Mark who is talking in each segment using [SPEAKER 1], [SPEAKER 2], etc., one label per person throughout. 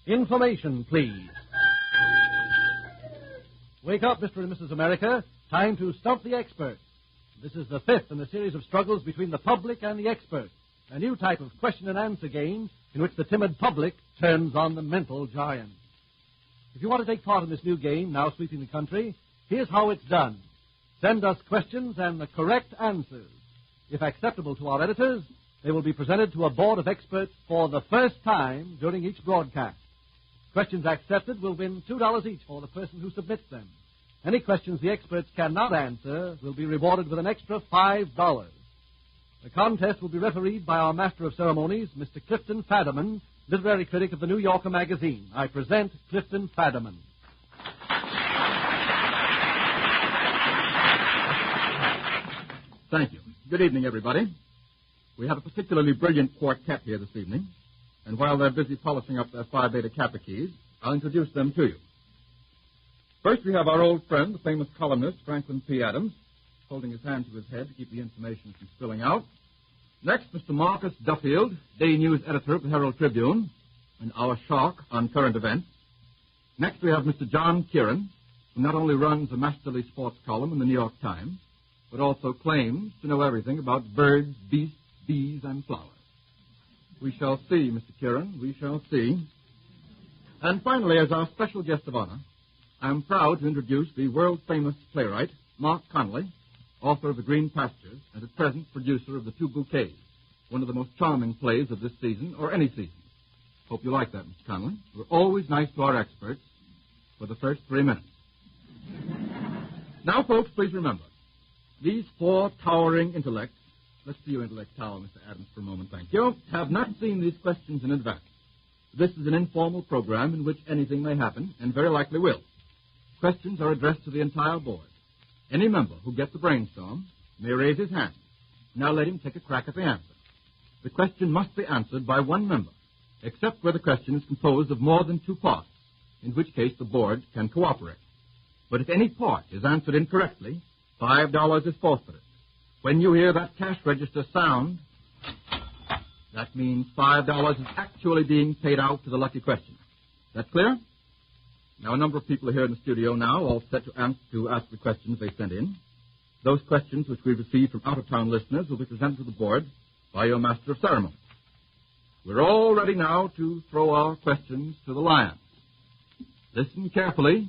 [SPEAKER 1] Information, please. Wake up, Mr. and Mrs. America. Time to stump the expert. This is the fifth in a series of struggles between the public and the expert. A new type of question and answer game in which the timid public turns on the mental giant. If you want to take part in this new game, now sweeping the country, here's how it's done. Send us questions and the correct answers. If acceptable to our editors, they will be presented to a board of experts for the first time during each broadcast. Questions accepted will win $2 each for the person who submits them. Any questions the experts cannot answer will be rewarded with an extra $5. The contest will be refereed by our Master of Ceremonies, Mr. Clifton Fadiman, literary critic of the New Yorker magazine. I present Clifton Fadiman.
[SPEAKER 2] Thank you. Good evening, everybody. We have a particularly brilliant quartet here this evening, and while they're busy polishing up their Phi Beta Kappa keys, I'll introduce them to you. First, we have our old friend, the famous columnist, Franklin P. Adams, holding his hand to his head to keep the information from spilling out. Next, Mr. Marcus Duffield, day news editor of the Herald Tribune, and our shark on current events. Next, we have Mr. John Kieran, who not only runs a masterly sports column in the New York Times, but also claims to know everything about birds, beasts, bees, and flowers. We shall see, Mr. Kieran, we shall see. And finally, as our special guest of honor, I am proud to introduce the world-famous playwright, Marc Connolly, author of The Green Pastures, and at present producer of The Two Bouquets, one of the most charming plays of this season, or any season. Hope you like that, Mr. Connolly. We're always nice to our experts for the first 3 minutes. Now, folks, please remember, these four towering intellects, let's see your intellect tower, Mr. Adams, for a moment, thank you, have not seen these questions in advance. This is an informal program in which anything may happen, and very likely will. Questions are addressed to the entire board. Any member who gets a brainstorm may raise his hand. Now let him take a crack at the answer. The question must be answered by one member, except where the question is composed of more than 2 parts, in which case the board can cooperate. But if any part is answered incorrectly, $5 is forfeited. When you hear that cash register sound, that means $5 is actually being paid out to the lucky questioner. That clear? Now, a number of people are here in the studio now, all set to ask the questions they sent in. Those questions which we received from out-of-town listeners will be presented to the board by your Master of Ceremonies. We're all ready now to throw our questions to the lions. Listen carefully.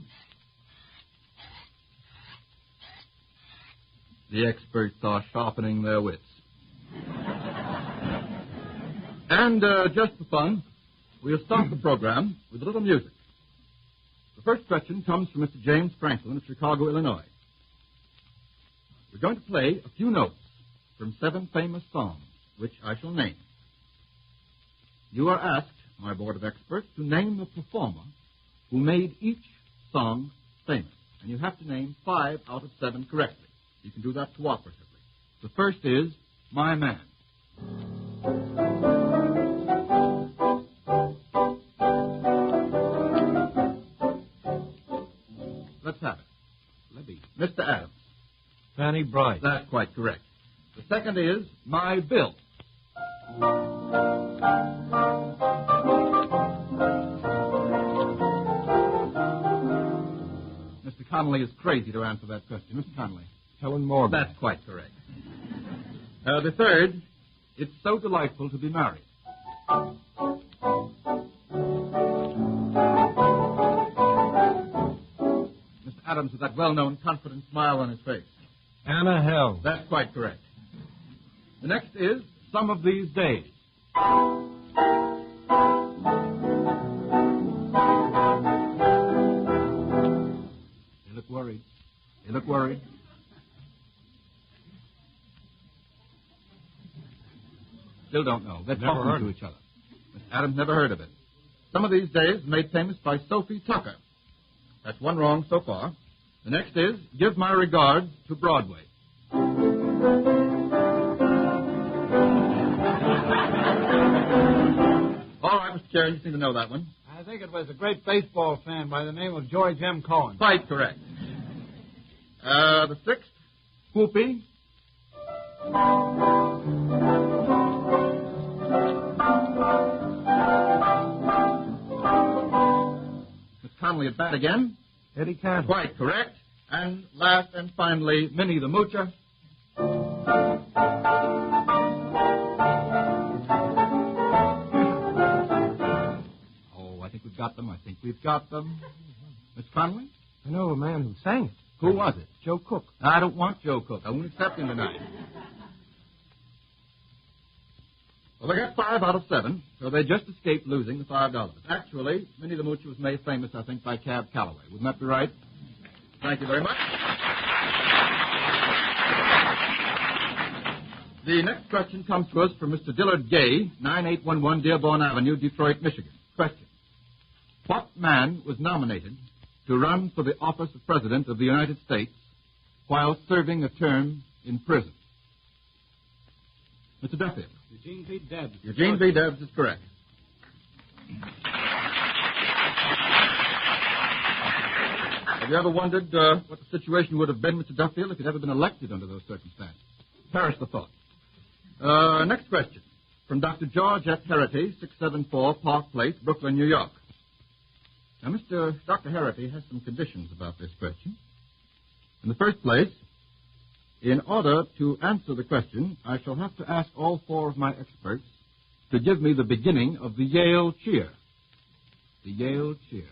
[SPEAKER 2] The experts are sharpening their wits. And just for fun, we'll start the program with a little music. The first question comes from Mr. James Franklin of Chicago, Illinois. We're going to play a few notes from 7 famous songs, which I shall name. You are asked, my board of experts, to name the performer who made each song famous. And you have to name 5 out of 7 correctly. You can do that cooperatively. The first is My Man. Let's have it. Libby. Mr. Adams.
[SPEAKER 3] Fanny Bright.
[SPEAKER 2] That's quite correct. The second is My Bill. Mr. Connolly is crazy to answer that question. Mr. Connolly.
[SPEAKER 3] Helen Morgan.
[SPEAKER 2] That's quite correct. The third, It's So Delightful to Be Married. Mr. Adams with that well-known confident smile on his face.
[SPEAKER 3] Anna Hell.
[SPEAKER 2] That's quite correct. The next is Some of These Days. They look worried. They look worried. Still don't know. They're talking to each other. Mr. Adams never heard of it. Some of These Days made famous by Sophie Tucker. That's one wrong so far. The next is Give My Regards to Broadway. All right, Mr. Carey, you seem to know that one.
[SPEAKER 3] I think it was a great baseball fan by the name of George M. Cohen.
[SPEAKER 2] Quite correct. The sixth, Whoopee. Connolly at bat again.
[SPEAKER 3] Eddie Cantle.
[SPEAKER 2] Quite correct. And last and finally, Minnie the Moocher. Oh, I think we've got them. Miss Connolly?
[SPEAKER 3] I know a man who sang it.
[SPEAKER 2] Who was it?
[SPEAKER 3] Joe Cook.
[SPEAKER 2] I don't want Joe Cook. I won't accept him tonight. Well, they got 5 out of 7, so they just escaped losing the $5. Actually, Minnie the Moocher was made famous, I think, by Cab Calloway. Wouldn't that be right? Thank you very much. The next question comes to us from Mr. Dillard Gay, 9811 Dearborn Avenue, Detroit, Michigan. Question. What man was nominated to run for the office of President of the United States while serving a term in prison? Mr. Duffield.
[SPEAKER 3] Eugene B. Debs.
[SPEAKER 2] Eugene B. Debs is correct. Have you ever wondered what the situation would have been, Mr. Duffield, if you'd ever been elected under those circumstances? Perish the thought. Next question. From Dr. George F. Herity, 674 Park Place, Brooklyn, New York. Now, Dr. Herity has some conditions about this question. In the first place, in order to answer the question, I shall have to ask all 4 of my experts to give me the beginning of the Yale cheer. The Yale cheer.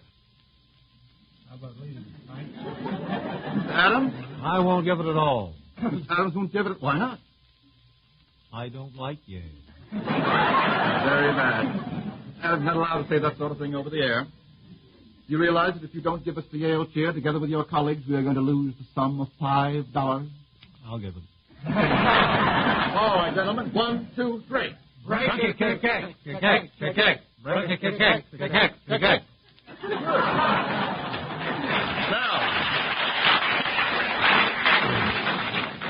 [SPEAKER 3] How about leaving it, Mike?
[SPEAKER 2] Mr. Adams?
[SPEAKER 4] I won't give it at all.
[SPEAKER 2] Mr. Adams won't give it. Why not?
[SPEAKER 4] I don't like Yale.
[SPEAKER 2] Very bad. Adams not allowed to say that sort of thing over the air. You realize that if you don't give us the Yale cheer together with your colleagues, we are going to lose the sum of $5?
[SPEAKER 4] I'll give it.
[SPEAKER 2] All right, gentlemen. 1, 2, 3.
[SPEAKER 4] Break it, kick, kick, kick, kick, kick, kick. Break it, kick, kick, kick, kick, kick, kick.
[SPEAKER 2] Now,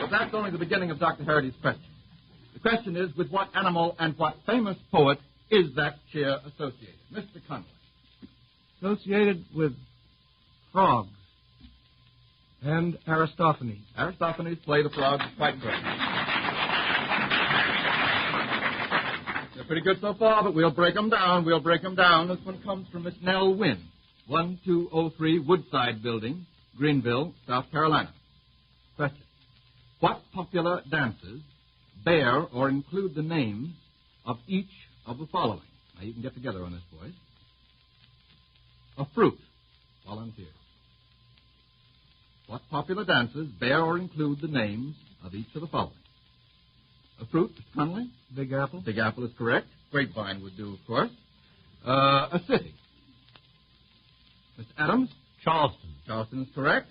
[SPEAKER 2] but that's only the beginning of Dr. Harity's question. The question is, with what animal and what famous poet is that cheer associated? Mr. Connolly.
[SPEAKER 3] Associated with frogs and Aristophanes.
[SPEAKER 2] Aristophanes played the frogs quite correct. They're pretty good so far, but we'll break them down. This one comes from Miss Nell Wynn, 1203 Woodside Building, Greenville, South Carolina. Question. What popular dances bear or include the names of each of the following? Now, you can get together on this, boys. A fruit. Volunteers. What popular dances bear or include the names of each of the following? A fruit, Mr. Connolly?
[SPEAKER 3] Big Apple.
[SPEAKER 2] Big Apple is correct. Grapevine would do, of course. A city. Mr. Adams?
[SPEAKER 4] Charleston.
[SPEAKER 2] Charleston is correct.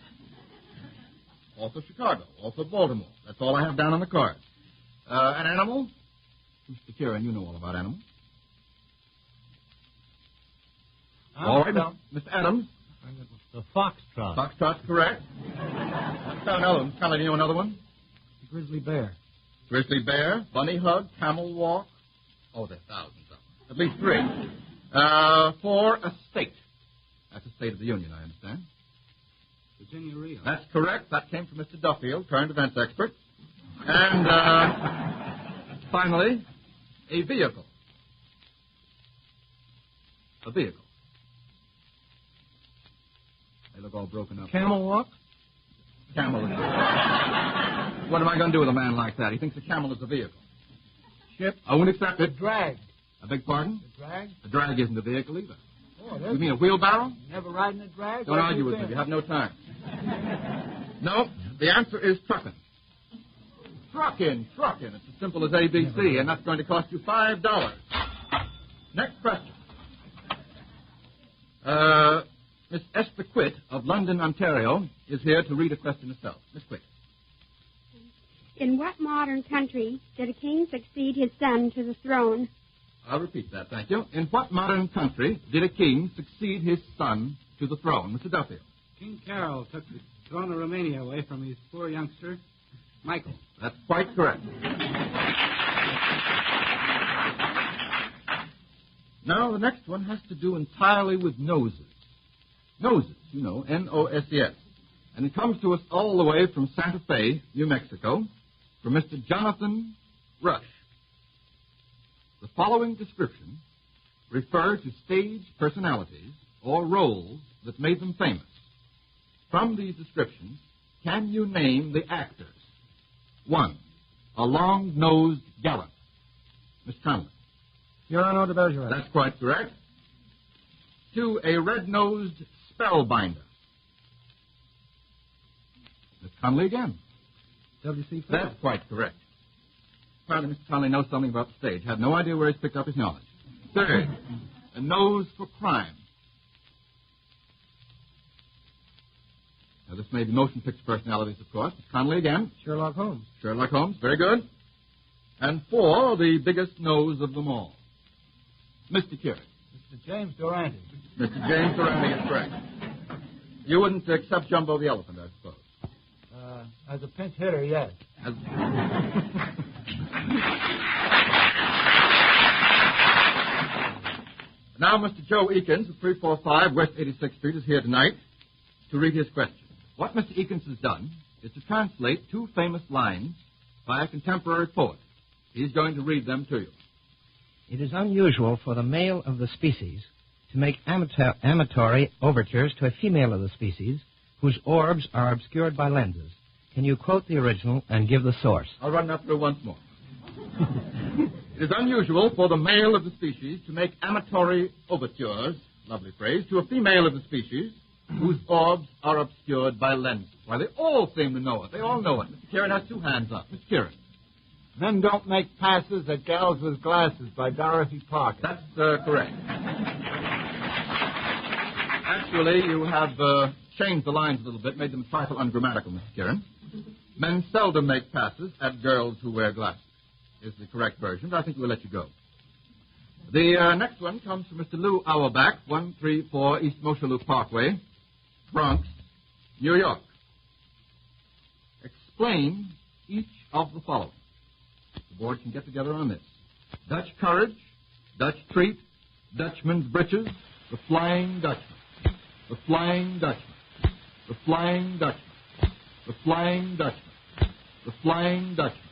[SPEAKER 2] Also Chicago. Also Baltimore. That's all I have down on the card. An animal? Mr. Kieran, you know all about animals. All right, now, Mr. Adams.
[SPEAKER 4] The foxtrot.
[SPEAKER 2] Foxtrot's correct. Another one. Connolly, do you know another one?
[SPEAKER 3] The grizzly bear.
[SPEAKER 2] Grizzly bear, bunny hug, camel walk. Oh, there's thousands of them. At least 3. 4, a state. That's a state of the Union, I understand.
[SPEAKER 3] Virginia Reel.
[SPEAKER 2] That's correct. That came from Mr. Duffield, current events expert. And finally, a vehicle. A vehicle. They look all broken up.
[SPEAKER 3] Camel walk?
[SPEAKER 2] Camel. What am I going to do with a man like that? He thinks a camel is a vehicle.
[SPEAKER 3] Ship?
[SPEAKER 2] I won't accept it.
[SPEAKER 3] Drag.
[SPEAKER 2] I beg pardon?
[SPEAKER 3] The drag?
[SPEAKER 2] A drag isn't a vehicle either.
[SPEAKER 3] Oh,
[SPEAKER 2] You mean a wheelbarrow?
[SPEAKER 3] Never riding a drag?
[SPEAKER 2] Don't argue with me. You have no time. No, the answer is truckin'. Truckin'. It's as simple as ABC, and that's going to cost you $5. Next question. Miss Esther Quitt of London, Ontario, is here to read a question herself. Miss Quitt.
[SPEAKER 5] In what modern country did a king succeed his son to the throne?
[SPEAKER 2] I'll repeat that, thank you. In what modern country did a king succeed his son to the throne? Mr. Duffield.
[SPEAKER 3] King Carol took the throne of Romania away from his poor youngster, Michael.
[SPEAKER 2] That's quite correct. Now, the next one has to do entirely with noses. Noses, you know, N-O-S-E-S. And it comes to us all the way from Santa Fe, New Mexico, from Mr. Jonathan Rush. The following description refer to stage personalities or roles that made them famous. From these descriptions, can you name the actors? 1. A long-nosed gallant. Miss Connolly.
[SPEAKER 3] Cyrano de Bergerac.
[SPEAKER 2] That's quite correct. 2. A red-nosed spellbinder. Miss Connolly again.
[SPEAKER 3] W.C. Fields.
[SPEAKER 2] That's quite correct. Apparently, Mr. Connolly knows something about the stage. Had no idea where he's picked up his knowledge. 3. A nose for crime. Now, this may be motion picture personalities, of course. Miss Connolly again.
[SPEAKER 3] Sherlock Holmes.
[SPEAKER 2] Sherlock Holmes. Very good. And 4, the biggest nose of them all. Mr. Kieran.
[SPEAKER 3] Mr. James Durante.
[SPEAKER 2] Mr. James Durante is correct. You wouldn't accept Jumbo the Elephant, I suppose.
[SPEAKER 3] As a pinch hitter, yes.
[SPEAKER 2] Now, Mr. Joe Eakins of 345 West 86th Street is here tonight to read his question. What Mr. Eakins has done is to translate 2 famous lines by a contemporary poet. He's going to read them to you.
[SPEAKER 6] It is unusual for the male of the species to make amatory overtures to a female of the species whose orbs are obscured by lenses. Can you quote the original and give the source?
[SPEAKER 2] I'll run that through once more. It is unusual for the male of the species to make amatory overtures, lovely phrase, to a female of the species whose orbs are obscured by lenses. Why, they all seem to know it. They all know it. Mr. Kieran has 2 hands up. Mr. Kieran.
[SPEAKER 3] Men Don't Make Passes at Gals with Glasses by Dorothy Parker.
[SPEAKER 2] That's correct. Actually, you have changed the lines a little bit, made them a trifle ungrammatical, Mr. Kieran. Men seldom make passes at girls who wear glasses is the correct version, but I think we'll let you go. The next one comes from Mr. Lou Auerbach, 134 East Mosholu Parkway, Bronx, New York. Explain each of the following. The board can get together on this. Dutch courage, Dutch treat, Dutchman's breeches, the Flying Dutchman, the Flying Dutchman, the Flying Dutchman, the Flying Dutchman, the Flying Dutchman,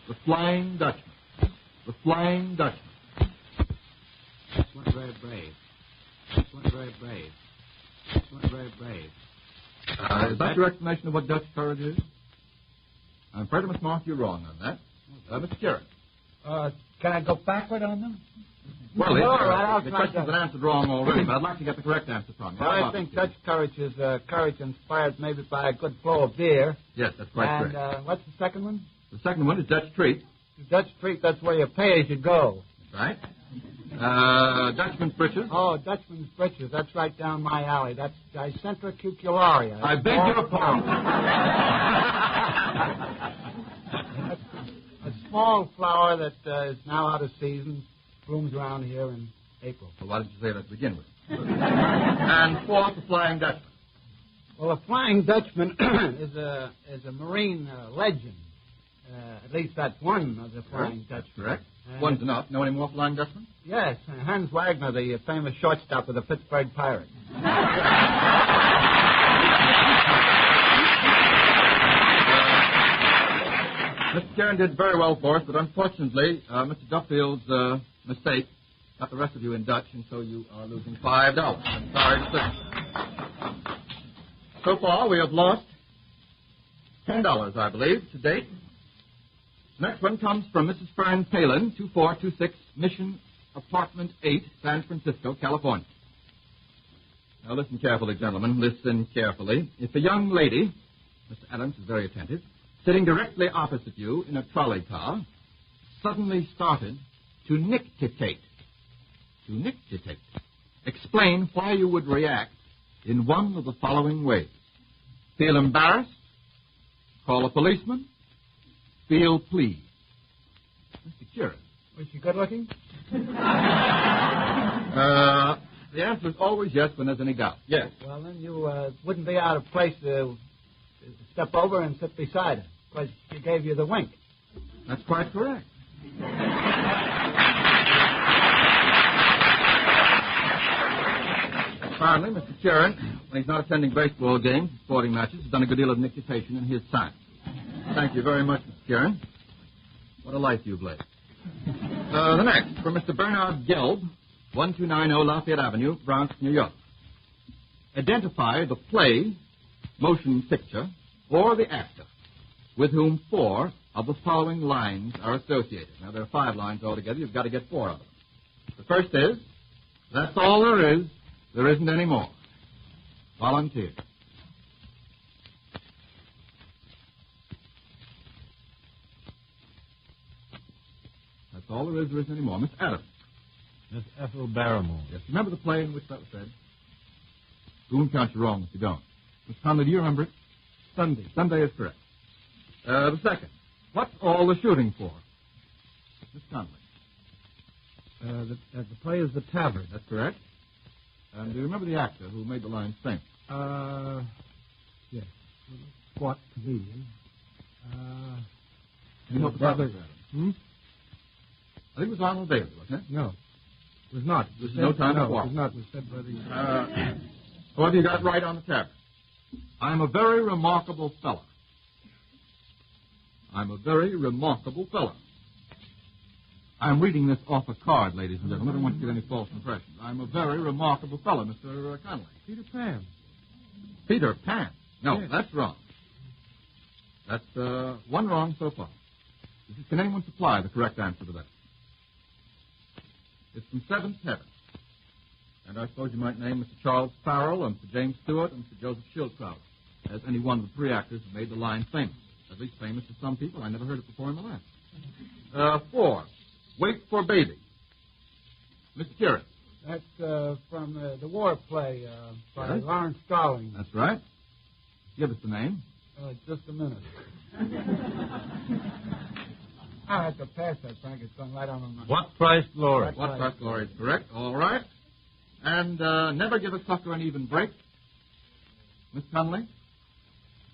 [SPEAKER 2] the Flying Dutchman, the Flying Dutchman.
[SPEAKER 3] This one very brave. This one very brave. This one very brave.
[SPEAKER 2] Is that your explanation of what Dutch courage is? I'm afraid I must mark you wrong on that. Mr. Kieran.
[SPEAKER 3] Can I go backward on them?
[SPEAKER 2] Well,
[SPEAKER 3] No, I'll
[SPEAKER 2] the
[SPEAKER 3] try
[SPEAKER 2] question's
[SPEAKER 3] that.
[SPEAKER 2] been answered wrong already, but I'd like to get the correct answer from you.
[SPEAKER 3] Well, I think Dutch courage is courage inspired maybe by a good flow of beer.
[SPEAKER 2] Yes, that's quite
[SPEAKER 3] And
[SPEAKER 2] correct.
[SPEAKER 3] what's the second one?
[SPEAKER 2] The second one is Dutch treat.
[SPEAKER 3] The Dutch treat, that's where you pay as you go.
[SPEAKER 2] Right. Dutchman's breeches.
[SPEAKER 3] Oh, Dutchman's breeches, that's right down my alley. That's Dicentra cucularia.
[SPEAKER 2] I beg your pardon.
[SPEAKER 3] A small flower that is now out of season, blooms around here in April.
[SPEAKER 2] Well, why did you say that to begin with? And 4th, the Flying Dutchman.
[SPEAKER 3] Well, a Flying Dutchman is a marine legend. At least that's one of the Flying Dutchmen.
[SPEAKER 2] Correct. One's enough. Know any more Flying Dutchmen?
[SPEAKER 3] Yes, Hans Wagner, the famous shortstop of the Pittsburgh Pirates.
[SPEAKER 2] Mr. Kieran did very well for us, but unfortunately, Mr. Duffield's mistake got the rest of you in Dutch, and so you are losing $5. I'm sorry to say. So far, we have lost $10, I believe, to date. The next one comes from Mrs. Fern Palin, 2426 Mission Apartment 8, San Francisco, California. Now listen carefully, gentlemen. Listen carefully. If a young lady, Mr. Adams is very attentive, sitting directly opposite you in a trolley car, suddenly started to nictitate. To nictitate. Explain why you would react in one of the following ways. Feel embarrassed, call a policeman, feel pleased. Mr. Kieran.
[SPEAKER 3] Was she good looking?
[SPEAKER 2] The answer is always yes when there's any doubt. Yes.
[SPEAKER 3] Well, then you wouldn't be out of place to step over and sit beside her, because she gave you the wink.
[SPEAKER 2] That's quite correct. Finally, Mr. Kieran, when he's not attending baseball games, sporting matches, has done a good deal of nictation in his time. Thank you very much, Mr. Kieran. What a life you've led. The next, from Mr. Bernard Gelb, 1290 Lafayette Avenue, Bronx, New York. Identify the play, motion picture, or the actor with whom 4 of the following lines are associated. Now, there are 5 lines altogether. You've got to get 4 of them. The first is, that's all there is. There isn't any more. Volunteer. That's all there is. There isn't any more. Miss Adams.
[SPEAKER 1] Miss Ethel Barrymore.
[SPEAKER 2] Yes. Remember the play in which that was said? We won't count you wrong if you don't. Miss Connolly, do you remember it?
[SPEAKER 1] Sunday.
[SPEAKER 2] Sunday is correct. The second. What's all the shooting for? Miss Connolly.
[SPEAKER 1] The play is The Tavern.
[SPEAKER 2] That's correct. And do you remember the actor who made the line famous?
[SPEAKER 1] Yes. Squat comedian.
[SPEAKER 2] Can you help us out with that? I think it was Arnold Bailey, wasn't it?
[SPEAKER 1] No. It was not.
[SPEAKER 2] There's no time to walk.
[SPEAKER 1] It was not. It was said by the...
[SPEAKER 2] What have you got right on the Tavern? I'm a very remarkable fellow. I'm a very remarkable fellow. I'm reading this off a card, ladies and gentlemen. I don't want you to get any false impressions. I'm a very remarkable fellow, Mr. Connolly.
[SPEAKER 1] Peter Pan.
[SPEAKER 2] Peter Pan. No,
[SPEAKER 1] Yes.
[SPEAKER 2] that's wrong. That's one wrong so far. Can anyone supply the correct answer to that? It's from Seventh Heaven. And I suppose you might name Mr. Charles Farrell and Mr. James Stewart and Mr. Joseph Schildkraut as any one of the 3 actors who made the line famous. At least famous to some people. I never heard it before in my life. 4. Wait for Baby. Mr. Kieran.
[SPEAKER 3] That's from the war play by
[SPEAKER 2] Yes.
[SPEAKER 3] Lawrence Starling.
[SPEAKER 2] That's right. Give us the name.
[SPEAKER 3] Just a minute. I have to pass that, Frank. It's going right on my mind.
[SPEAKER 1] What Price Glory?
[SPEAKER 2] What Price Glory is correct. All right. And never give a sucker an even break. Miss Connolly?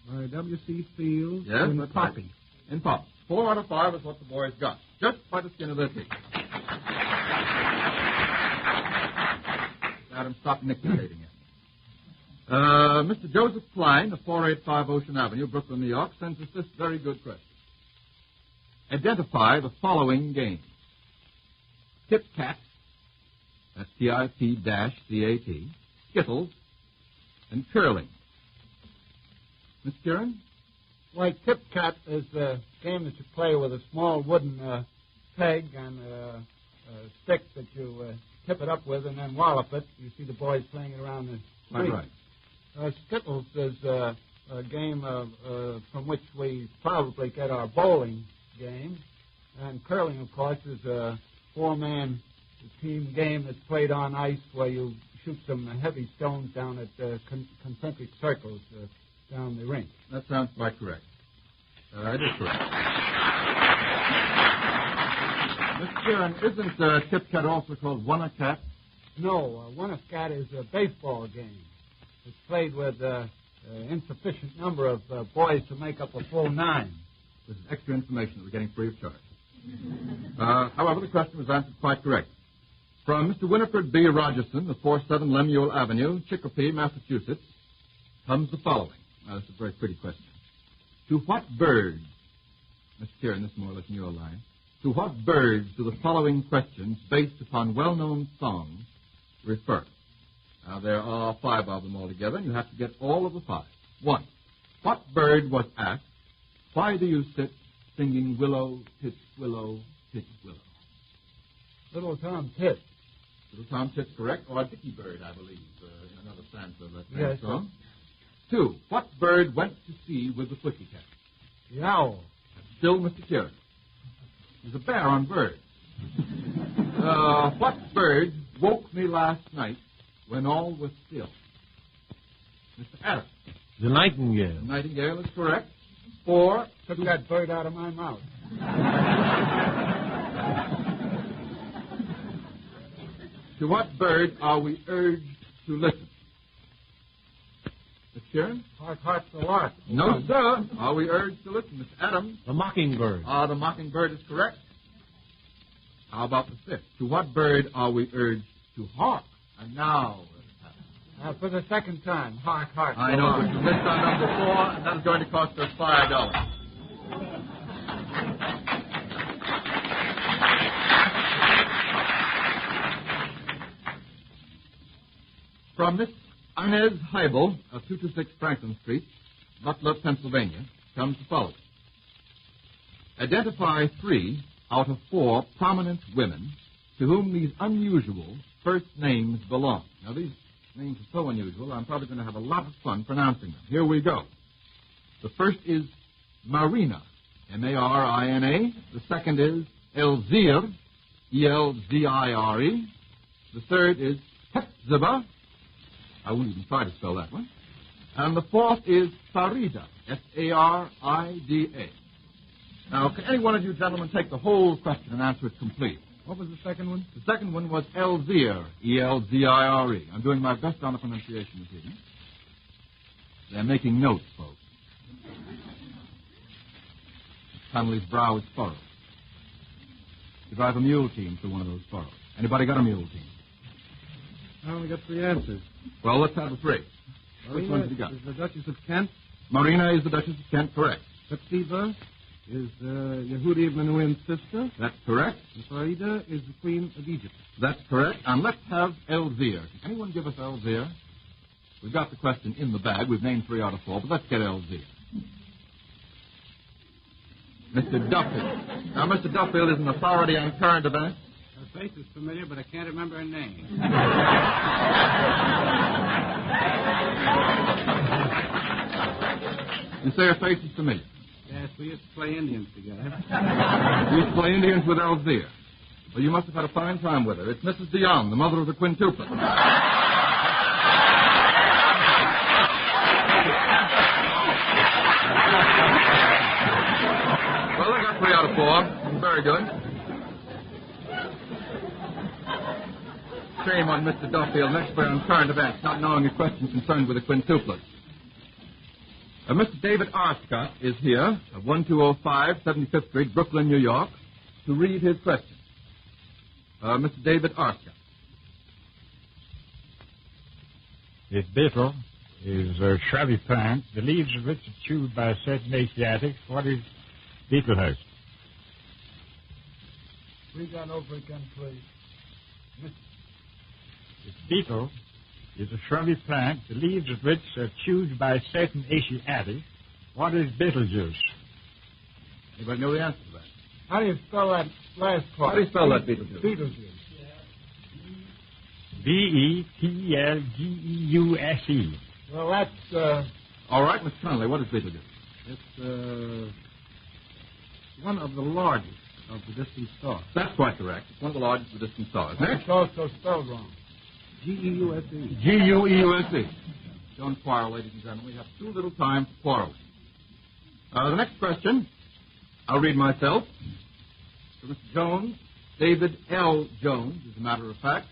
[SPEAKER 1] By W.C. Fields.
[SPEAKER 2] Yes,
[SPEAKER 1] in
[SPEAKER 2] that's
[SPEAKER 1] Poppy.
[SPEAKER 2] Right. In Poppy. 4 out of 5 is what the boys got. Just by the skin of their teeth. Adam, stop nictating it. Mr. Joseph Klein of 485 Ocean Avenue, Brooklyn, New York, sends us this very good question. Identify the following games. Tip Cat, that's T-I-P-C-A-T, Skittles, and Curling. Miss Kieran?
[SPEAKER 3] Why, Tip Cat is a game that you play with a small wooden peg and a stick that you tip it up with and then wallop it. You see the boys playing it around the street.
[SPEAKER 2] Right.
[SPEAKER 3] Skittles is a game from which we probably get our bowling game. And curling, of course, is a 4-man team game that's played on ice where you shoot some heavy stones down at concentric circles down the rink.
[SPEAKER 2] That sounds quite correct. It is correct. Miss Kieran, isn't Tip Cat also called One-A-Cat?
[SPEAKER 3] No, One-A-Cat is a baseball game. It's played with an insufficient number of boys to make up a full 9.
[SPEAKER 2] This is extra information that we're getting free of charge. However, the question was answered quite correct. From Mr. Winifred B. Rogerson of 47 Lemuel Avenue, Chicopee, Massachusetts, comes the following. Now, this is a very pretty question. To what birds, Mr. Kieran, this is more or less in your line, to what birds do the following questions, based upon well-known songs, refer? Now, there are 5 of them altogether, and you have to get all of the 5. 1. What bird was asked, why do you sit singing willow, pitch, willow, pitch, willow?
[SPEAKER 3] Little Tom Tit.
[SPEAKER 2] Little Tom Tit's correct, or a dicky bird, I believe, in another stanza of that
[SPEAKER 3] Yes,
[SPEAKER 2] song. 2. What bird went to sea with the pussycat?
[SPEAKER 3] The owl.
[SPEAKER 2] Still Mr. Kieran. There's a bear on birds. What bird woke me last night when all was still? Mr. Adams.
[SPEAKER 1] The Nightingale.
[SPEAKER 2] The nightingale is correct. 4.
[SPEAKER 3] Took that bird out of my mouth.
[SPEAKER 2] To what bird are we urged to listen? Mr. Kieran?
[SPEAKER 3] Hark, hark, the lark.
[SPEAKER 2] No, sir. Are we urged to listen? Mr. Adams?
[SPEAKER 1] The Mockingbird.
[SPEAKER 2] The mockingbird is correct. How about the 5th? To what bird are we urged to hark? And now...
[SPEAKER 3] For the second time, hark, hark.
[SPEAKER 2] I know, but you missed on number 4, and that's going to cost us $5. From Miss Inez Heibel of 226 Franklin Street, Butler, Pennsylvania, comes as follows. Identify 3 out of 4 prominent women to whom these unusual first names belong. Now, these names are so unusual, I'm probably going to have a lot of fun pronouncing them. Here we go. The first is Marina, M-A-R-I-N-A. The second is Elzire, E-L-Z-I-R-E. The third is Hepzibah. I wouldn't even try to spell that one. And the fourth is Farida, F-A-R-I-D-A. Now, can any one of you gentlemen take the whole question and answer it complete? What was the second one? The second one was Elzire, E-L-Z-I-R-E. I'm doing my best on the pronunciation this evening. They're making notes, folks. Connolly's brow is furrowed. You drive a mule team through one of those furrows. Anybody got a mule team?
[SPEAKER 1] I only got 3 answers.
[SPEAKER 2] Well, let's have the 3. Which ones have you got?
[SPEAKER 1] Is the Duchess of Kent.
[SPEAKER 2] Marina is the Duchess of Kent, correct.
[SPEAKER 1] Hepzibah is Yehudi Menuhin's sister.
[SPEAKER 2] That's correct.
[SPEAKER 1] And Farida is the Queen of Egypt.
[SPEAKER 2] That's correct. And let's have Elzire. Can anyone give us Elzire? We've got the question in the bag. We've named 3 out of 4, but let's get Elzire. Mr. Duffield. Now, Mr. Duffield is an authority on current events.
[SPEAKER 3] Her face is familiar, but I can't remember her name.
[SPEAKER 2] You say her face is familiar?
[SPEAKER 3] Yes, we used to play Indians together.
[SPEAKER 2] You used to play Indians with Elzire. Well, you must have had a fine time with her. It's Mrs. Dion, the mother of the quintuplets. Well, I got 3 out of 4. Very good. Shame on Mr. Duffield, an expert on current events, not knowing a question concerned with the quintuplets. Mr. David Arscott is here, of 1205 75th Street, Brooklyn, New York, to read his question. Mr. David Arscott.
[SPEAKER 7] This beetle is a shrubby plant, the leaves of which are chewed by certain Asiatics. What is beetlehurst?
[SPEAKER 3] Read that over again, please.
[SPEAKER 7] This beetle is a shrubby plant, the leaves of which are chewed by certain Asiatics. What is Betelgeuse?
[SPEAKER 2] Anybody know the answer to that?
[SPEAKER 3] How do you spell that last part?
[SPEAKER 2] How do you spell that, Betelgeuse?
[SPEAKER 3] Betelgeuse.
[SPEAKER 7] B-E-T-L-G-E-U-S-E.
[SPEAKER 3] Well, that's,
[SPEAKER 2] All right, Mr. Connolly, what is Betelgeuse?
[SPEAKER 1] It's one of the largest of the distant stars.
[SPEAKER 2] That's quite correct. It's one of the largest of the distant stars.
[SPEAKER 3] It's also spelled wrong.
[SPEAKER 1] G-E-U-S-E.
[SPEAKER 2] G-U-E-U-S-E. Don't quarrel, ladies and gentlemen. We have too little time for quarreling. The next question, I'll read myself. For Mr. Jones, David L. Jones, as a matter of fact,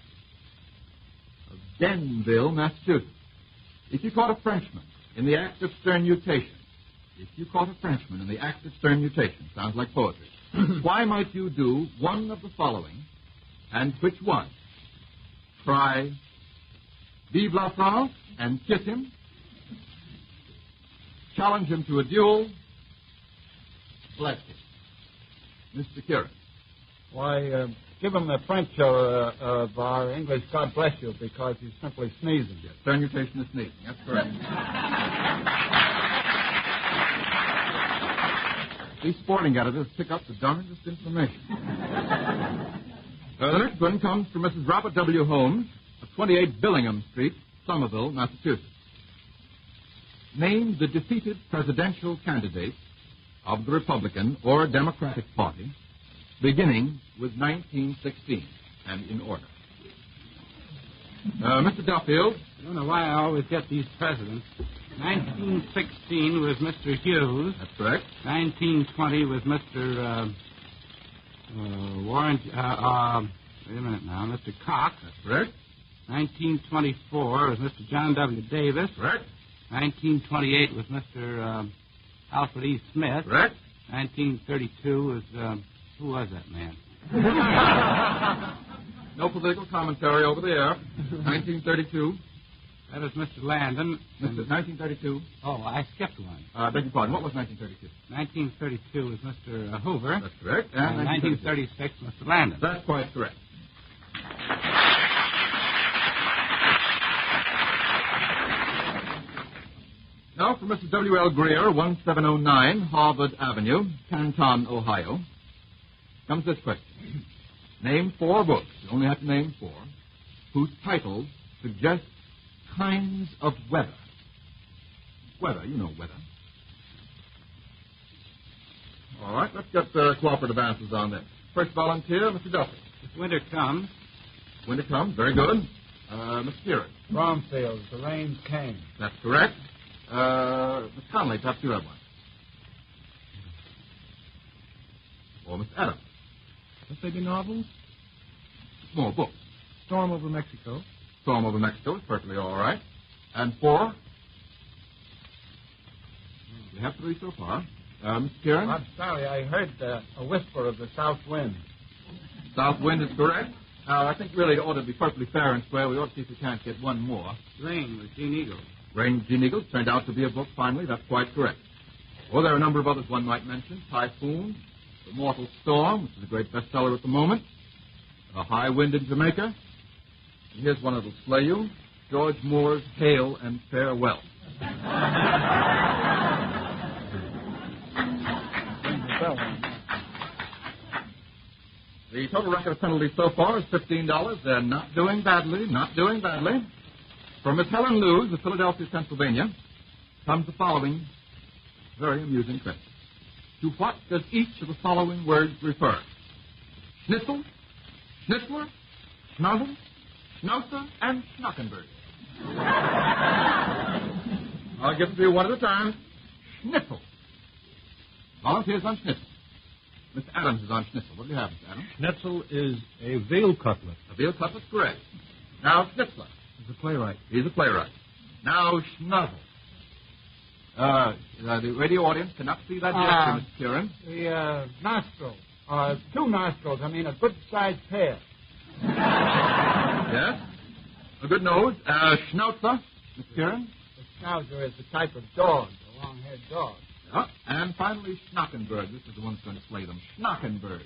[SPEAKER 2] of Denville, Massachusetts. If you caught a Frenchman in the act of sternutation, sounds like poetry, why might you do one of the following, and which one? Cry, Vive la France, and kiss him. Challenge him to a duel. Bless him. Mr. Kieran.
[SPEAKER 3] Why, give him the French of our English, God bless you, because he's simply sneezing.
[SPEAKER 2] Yes, sternutation is sneezing. That's correct. These sporting editors pick up the darndest information. The next one comes from Mrs. Robert W. Holmes of 28 Billingham Street, Somerville, Massachusetts. Name the defeated presidential candidate of the Republican or Democratic Party beginning with 1916 and in order. Mr. Duffield.
[SPEAKER 3] I don't know why I always get these presidents. 1916 was Mr. Hughes.
[SPEAKER 2] That's correct.
[SPEAKER 3] 1920 was Mr. Warren. Wait a minute now. Mr. Cox.
[SPEAKER 2] That's correct.
[SPEAKER 3] 1924 was Mr. John W. Davis.
[SPEAKER 2] Correct.
[SPEAKER 3] 1928 was Mr. Alfred E. Smith.
[SPEAKER 2] Correct.
[SPEAKER 3] 1932 was, who was that man?
[SPEAKER 2] No political commentary over the air. 1932.
[SPEAKER 3] That was Mr. Landon.
[SPEAKER 2] 1932.
[SPEAKER 3] Oh, I skipped one.
[SPEAKER 2] Beg your pardon. What was 1932?
[SPEAKER 3] 1932 was Mr. Hoover.
[SPEAKER 2] That's correct.
[SPEAKER 3] And 1936 Mr. Landon.
[SPEAKER 2] That's quite correct. Now for Mr. W.L. Greer, 1709 Harvard Avenue, Canton, Ohio, comes this question. Name 4 books, you only have to name 4, whose titles suggest kinds of weather. Weather, you know weather. All right, let's get cooperative answers on this. First volunteer, Mr. Duffy.
[SPEAKER 3] If winter comes.
[SPEAKER 2] Winter comes, very good. Mr. Kieran.
[SPEAKER 3] Bromfield, the rains came.
[SPEAKER 2] That's correct. Mr. Connolly, perhaps you have one. Or Mr. Adams.
[SPEAKER 6] Let's say the novels.
[SPEAKER 2] Small book.
[SPEAKER 6] Storm over Mexico.
[SPEAKER 2] Storm over Mexico is perfectly all right. And 4. We have 3 so far. Mr. Kieran?
[SPEAKER 3] I'm sorry, I heard a whisper of the south wind.
[SPEAKER 2] South wind is correct. Now, I think really it ought to be perfectly fair and square. We ought to see if we can't get one more.
[SPEAKER 3] Rain with Gene Eagle.
[SPEAKER 2] Rain with Gene Eagles turned out to be a book finally. That's quite correct. Well, there are a number of others one might mention. Typhoon, The Mortal Storm, which is a great bestseller at the moment. A High Wind in Jamaica. And here's one that'll slay you. George Moore's Hail and Farewell. The total record of penalties so far is $15. They're not doing badly, not doing badly. From Miss Helen Lewis of Philadelphia, Pennsylvania, comes the following very amusing question. To what does each of the following words refer? Schnitzel, Schnitzler, Schnozzle, Schnauzer, and Schnockenberg. I'll give it to you one at a time. Schnitzel. Volunteers on Schnitzel. Mr. Adams is on Schnitzel. What do you have, Mr. Adams?
[SPEAKER 1] Schnitzel is a veal cutlet.
[SPEAKER 2] A veal cutlet's correct. Now, Schnitzler.
[SPEAKER 1] He's a playwright.
[SPEAKER 2] He's a playwright. Now, Schnozzle. The radio audience cannot see that gesture, Mr. Kieran.
[SPEAKER 3] The nostril. 2 nostrils. I mean, a good-sized pair.
[SPEAKER 2] Yes. A good nose. Schnauzer, Mr. Kieran.
[SPEAKER 3] The schnauzer is the type of dog, a long-haired dog.
[SPEAKER 2] Yeah. And finally, Schnockenberg. This is the one that's going to slay them. Schnockenberg.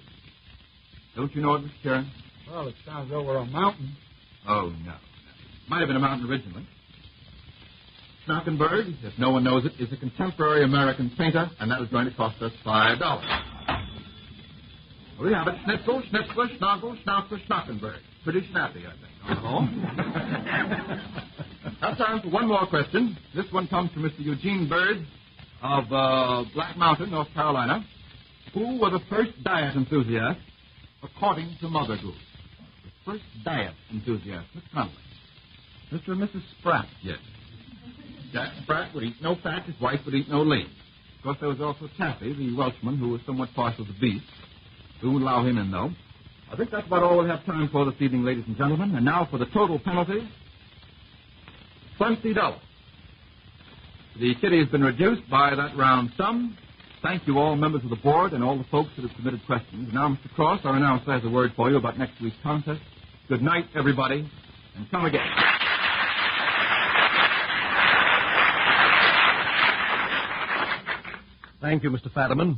[SPEAKER 2] Don't you know it, Mr. Kieran?
[SPEAKER 3] Well, it sounds over a mountain.
[SPEAKER 2] Oh, no. Might have been a mountain originally. Schnockenberg, if no one knows it, is a contemporary American painter, and that is going to cost us $5. Well, we have it. Schnitzel, Schnitzler, Schnoggle, Schnauzer, Schnockenberg. Pretty snappy, I think. Oh. Now time for one more question. This one comes from Mr. Eugene Bird of Black Mountain, North Carolina. Who were the first diet enthusiasts, according to Mother Goose? The first diet enthusiasts. Mr. Connolly.
[SPEAKER 6] Mr. and Mrs. Spratt.
[SPEAKER 2] Yes. Jack Spratt would eat no fat, his wife would eat no lean. Of course, there was also Taffy, the Welshman, who was somewhat partial to beef. We won't allow him in, though. I think that's about all we have time for this evening, ladies and gentlemen. And now for the total penalty, $20. The kitty has been reduced by that round sum. Thank you, all members of the board and all the folks that have submitted questions. Now, Mr. Cross, our announcer, has a word for you about next week's contest. Good night, everybody, and come again.
[SPEAKER 1] Thank you, Mr. Fadiman.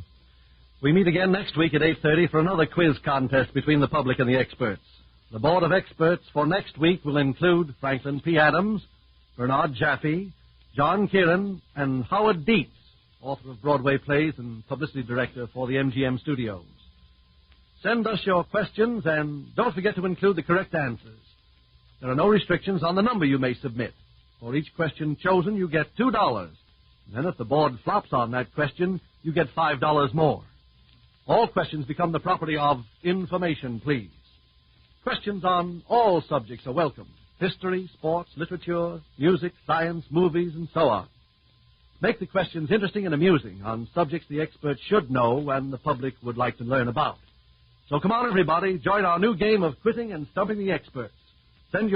[SPEAKER 1] We meet again next week at 8:30 for another quiz contest between the public and the experts. The board of experts for next week will include Franklin P. Adams, Bernard Jaffe, John Kieran, and Howard Dietz, author of Broadway plays and publicity director for the MGM studios. Send us your questions and don't forget to include the correct answers. There are no restrictions on the number you may submit. For each question chosen, you get $2. Then if the board flops on that question, you get $5 more. All questions become the property of Information Please. Questions on all subjects are welcome. History, sports, literature, music, science, movies, and so on. Make the questions interesting and amusing on subjects the experts should know and the public would like to learn about. So come on, everybody, join our new game of quizzing and stumping the experts. Send your